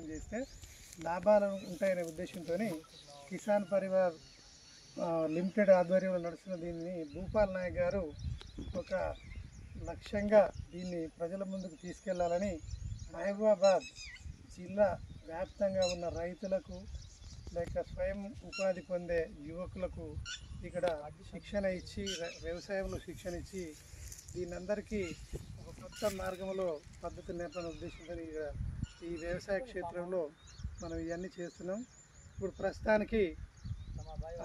Implement చేస్తే లాభాలు ఉంటాయనే ఉద్దేశంతో కిసాన్ పరివార్ లిమిటెడ్ ఆధ్వర్యంలో నడుస్తున్న దీన్ని భూపాల్ నాయక్ గారు ఒక లక్ష్యంగా దీన్ని ప్రజల ముందుకు తీసుకెళ్లాలని మహబూబాబాద్ జిల్లా వ్యాప్తంగా ఉన్న రైతులకు లేక స్వయం ఉపాధి పొందే యువకులకు ఇక్కడ శిక్షణ ఇచ్చి వ్యవసాయంలో శిక్షణ ఇచ్చి దీని అందరికీ ఒక కొత్త మార్గంలో పద్ధతి నేర్పని ఉద్దేశంతో ఈ వ్యవసాయ క్షేత్రంలో మనం ఇవన్నీ చేస్తున్నాం. ఇప్పుడు ప్రస్తుతానికి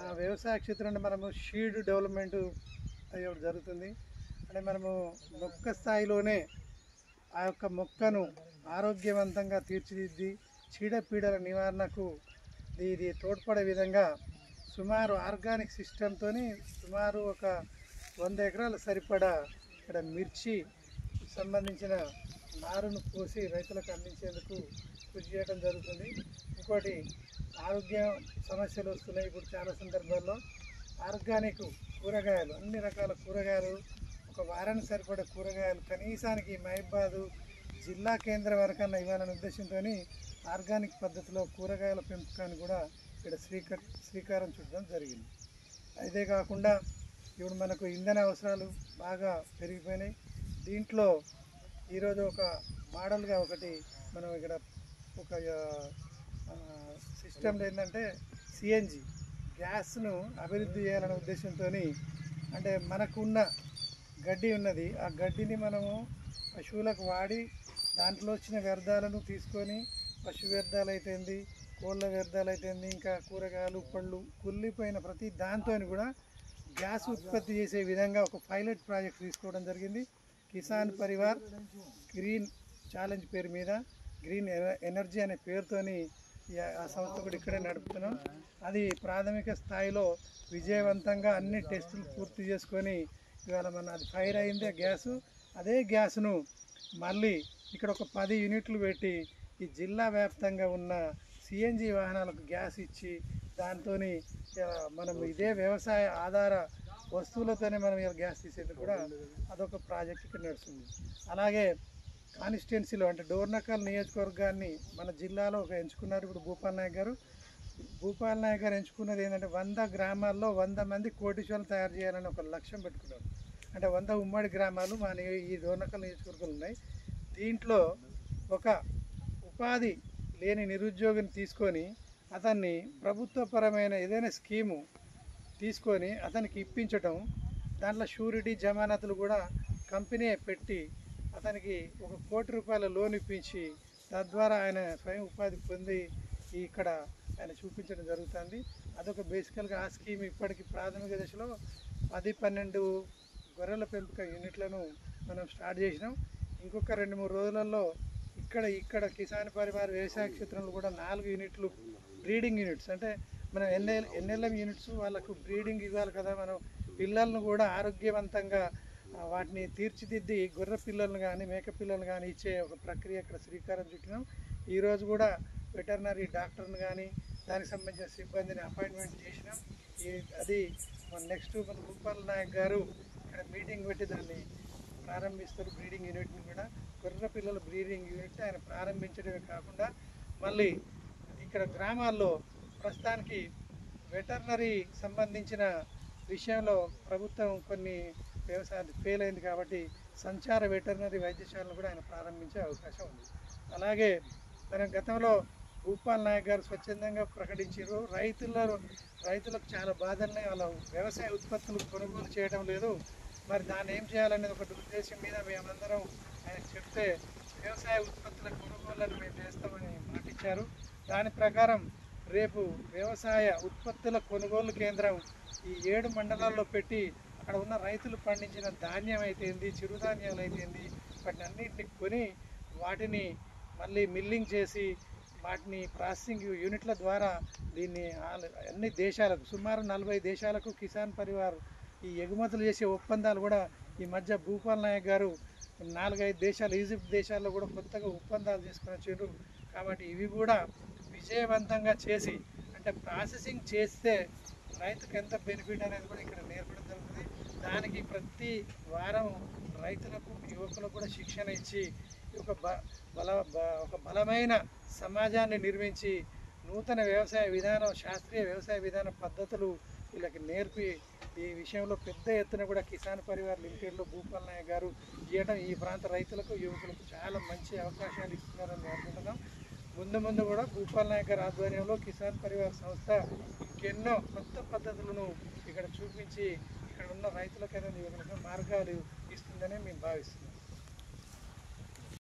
ఆ వ్యవసాయ క్షేత్రంలో మనము షీడ్ డెవలప్మెంట్ అయ్యేది జరుగుతుంది. అంటే మనము మొక్క స్థాయిలోనే ఆ యొక్క మొక్కను ఆరోగ్యవంతంగా తీర్చిదిద్ది చీడపీడల నివారణకు ఇది తోడ్పడే విధంగా సుమారు ఆర్గానిక్ సిస్టంతో సుమారు ఒక 100 ఎకరాలు సరిపడా ఇక్కడ మిర్చి సంబంధించిన నారును పోసి రైతులకు అందించేందుకు కృషి చేయడం జరుగుతుంది. ఇంకోటి ఆరోగ్య సమస్యలు వస్తున్నాయి. ఇప్పుడు చాలా సందర్భాల్లో ఆర్గానిక్ కూరగాయలు, అన్ని రకాల కూరగాయలు, ఒక వారానికి సరిపడే కూరగాయలు కనీసానికి మహబూబాబాద్ జిల్లా కేంద్రం వరకన్నా ఇవ్వాలనే ఉద్దేశంతో ఆర్గానిక్ పద్ధతిలో కూరగాయల పెంపకాన్ని కూడా ఇక్కడ శ్రీకారం చుట్టడం జరిగింది. అదే కాకుండా ఇప్పుడు మనకు ఇంధన అవసరాలు బాగా పెరిగిపోయినాయి. దీంట్లో ఈరోజు ఒక మోడల్గా ఒకటి మనం ఇక్కడ ఒక సిస్టమ్ ఏంటంటే సిఎన్జి గ్యాస్ను అభివృద్ధి చేయాలనే ఉద్దేశంతో, అంటే మనకున్న గడ్డి ఉన్నది, ఆ గడ్డిని మనము పశువులకు వాడి దాంట్లో వచ్చిన వ్యర్థాలను తీసుకొని పశు వ్యర్థాలు అయితేంది, కోళ్ళ వ్యర్థాలు అయితేంది, ఇంకా కూరగాయలు పళ్ళు కుళ్ళిపోయిన ప్రతి దాంతో కూడా గ్యాస్ ఉత్పత్తి చేసే విధంగా ఒక పైలట్ ప్రాజెక్ట్ తీసుకోవడం జరిగింది. కిసాన్ పరివార్ గ్రీన్ ఛాలెంజ్ పేరు మీద గ్రీన్ ఎనర్జీ అనే పేరుతోని ఆ సంస్థ కూడా ఇక్కడే నడుపుతున్నాం. అది ప్రాథమిక స్థాయిలో విజయవంతంగా అన్ని టెస్టులు పూర్తి చేసుకొని ఇవాళ మన అది ఫైర్ అయింది గ్యాసు. అదే గ్యాస్ను మళ్ళీ ఇక్కడ ఒక 10 యూనిట్లు పెట్టి ఈ జిల్లా వ్యాప్తంగా ఉన్న సిఎన్జి వాహనాలకు గ్యాస్ ఇచ్చి దాంతో మనం ఇదే వ్యవసాయ ఆధార వస్తువులతోనే మనం గ్యాస్ తీసేందుకు కూడా అదొక ప్రాజెక్ట్ ఇక్కడ నడుస్తుంది. అలాగే కాన్స్టిట్యున్సీలో అంటే డోర్నకల్ నియోజకవర్గాన్ని మన జిల్లాలో ఒక ఎంచుకున్నారు. ఇప్పుడు భూపాల్ నాయక్ గారు ఎంచుకున్నది ఏంటంటే 100 గ్రామాల్లో 100 మంది కోటీశ్వరులు తయారు చేయాలని ఒక లక్ష్యం పెట్టుకున్నారు. అంటే 100 ఉమ్మడి గ్రామాలు మన ఈ డోర్నకల్ నియోజకవర్గాలు ఉన్నాయి. దీంట్లో ఒక ఉపాధి లేని నిరుద్యోగిని తీసుకొని అతన్ని ప్రభుత్వపరమైన ఏదైనా స్కీము తీసుకొని అతనికి ఇప్పించటం, దాంట్లో షూరిటీ జమానతులు కూడా కంపెనీ పెట్టి అతనికి ₹1 కోటి లోన్ ఇప్పించి తద్వారా ఆయన స్వయం ఉపాధి పొంది ఇక్కడ ఆయన చూపించడం జరుగుతుంది. అదొక బేసికల్గా ఆ స్కీమ్ ఇప్పటికి ప్రాథమిక దశలో 10-12 గొర్రెల పెంపక యూనిట్లను మనం స్టార్ట్ చేసినాం. ఇంకొక 2-3 రోజులలో ఇక్కడ కిసాన్ పరివార్ వ్యవసాయ క్షేత్రంలో కూడా 4 యూనిట్లు బ్రీడింగ్ యూనిట్స్, అంటే మనం ఎన్ఎల్ఎం యూనిట్స్ వాళ్ళకు బ్రీడింగ్ ఇవ్వాలి కదా, మనం పిల్లలను కూడా ఆరోగ్యవంతంగా వాటిని తీర్చిదిద్ది గొర్రె పిల్లలను కానీ మేక పిల్లలను కానీ ఇచ్చే ఒక ప్రక్రియ ఇక్కడ శ్రీకారం చుట్టినాం. ఈరోజు కూడా వెటర్నరీ డాక్టర్ని కానీ దానికి సంబంధించిన సిబ్బందిని అపాయింట్మెంట్ చేసినాం. అది నెక్స్ట్ మన భూపాల్ నాయక్ గారు ఇక్కడ మీటింగ్ పెట్టి దాన్ని ప్రారంభిస్తారు. బ్రీడింగ్ యూనిట్ని కూడా గొర్రె పిల్లల బ్రీడింగ్ యూనిట్ ఆయన ప్రారంభించడమే కాకుండా మళ్ళీ ఇక్కడ గ్రామాల్లో ప్రస్తుతానికి వెటర్నరీ సంబంధించిన విషయంలో ప్రభుత్వం కొన్ని వ్యవసాయాలు ఫెయిల్ అయింది కాబట్టి సంచార వెటర్నరీ వైద్యశాలను కూడా ఆయన ప్రారంభించే అవకాశం ఉంది. అలాగే మనం గతంలో భూపాల్ నాయక్ గారు స్వచ్ఛందంగా ప్రకటించారు, రైతులకు చాలా బాధలున్నాయి, వాళ్ళ వ్యవసాయ ఉత్పత్తులు కొనుగోలు చేయడం లేదు, మరి దాన్ని ఏం చేయాలనేది ఒకటి ఉద్దేశం మీద మేమందరం ఆయన చెప్తే వ్యవసాయ ఉత్పత్తుల కొనుగోళ్లను మేము చేస్తామని మాటిచ్చారు. దాని ప్రకారం రేపు వ్యవసాయ ఉత్పత్తుల కొనుగోలు కేంద్రం ఈ 7 మండలాల్లో పెట్టి అక్కడ ఉన్న రైతులు పండించిన ధాన్యం అయితేంది, చిరుధాన్యాలు అయితేంది, వాటిని అన్నింటినీ కొని వాటిని మళ్ళీ మిల్లింగ్ చేసి వాటిని ప్రాసెసింగ్ యూనిట్ల ద్వారా దీన్ని అన్ని దేశాలకు సుమారు 40 దేశాలకు కిసాన్ పరివార్ ఈ ఎగుమతులు చేసే ఒప్పందాలు కూడా ఈ మధ్య భూపాల్ నాయక్ గారు 4-5 దేశాలు, ఈజిప్ట్ దేశాల్లో కూడా కొత్తగా ఒప్పందాలు తీసుకొని వచ్చారు. కాబట్టి ఇవి కూడా విజయవంతంగా చేసి, అంటే ప్రాసెసింగ్ చేస్తే రైతుకు ఎంత బెనిఫిట్ అనేది కూడా ఇక్కడ నేర్పడం జరుగుతుంది. దానికి ప్రతి వారం రైతులకు యువకులకు కూడా శిక్షణ ఇచ్చి ఒక బలమైన సమాజాన్ని నిర్మించి నూతన వ్యవసాయ విధానం, శాస్త్రీయ వ్యవసాయ విధాన పద్ధతులు వీళ్ళకి నేర్పి ఈ విషయంలో పెద్ద ఎత్తున కూడా కిసాన్ పరివార్ లిమిటెడ్లో భూపాల్ నాయక్ గారు ఇవ్వడం ఈ ప్రాంత రైతులకు, యువకులకు చాలా మంచి అవకాశాలు ఇస్తున్నారని అనుకుంటున్నాం. ముందు కూడా భూపాల్ నాయక్ గారి ఆధ్వర్యంలో కిసాన్ పరివార్ సంస్థ ఇంకెన్నో కొత్త పద్ధతులను ఇక్కడ చూపించి ఇక్కడ ఉన్న రైతులకైనా యువకులకు మార్గాలు ఇస్తుందని మేము భావిస్తున్నాం.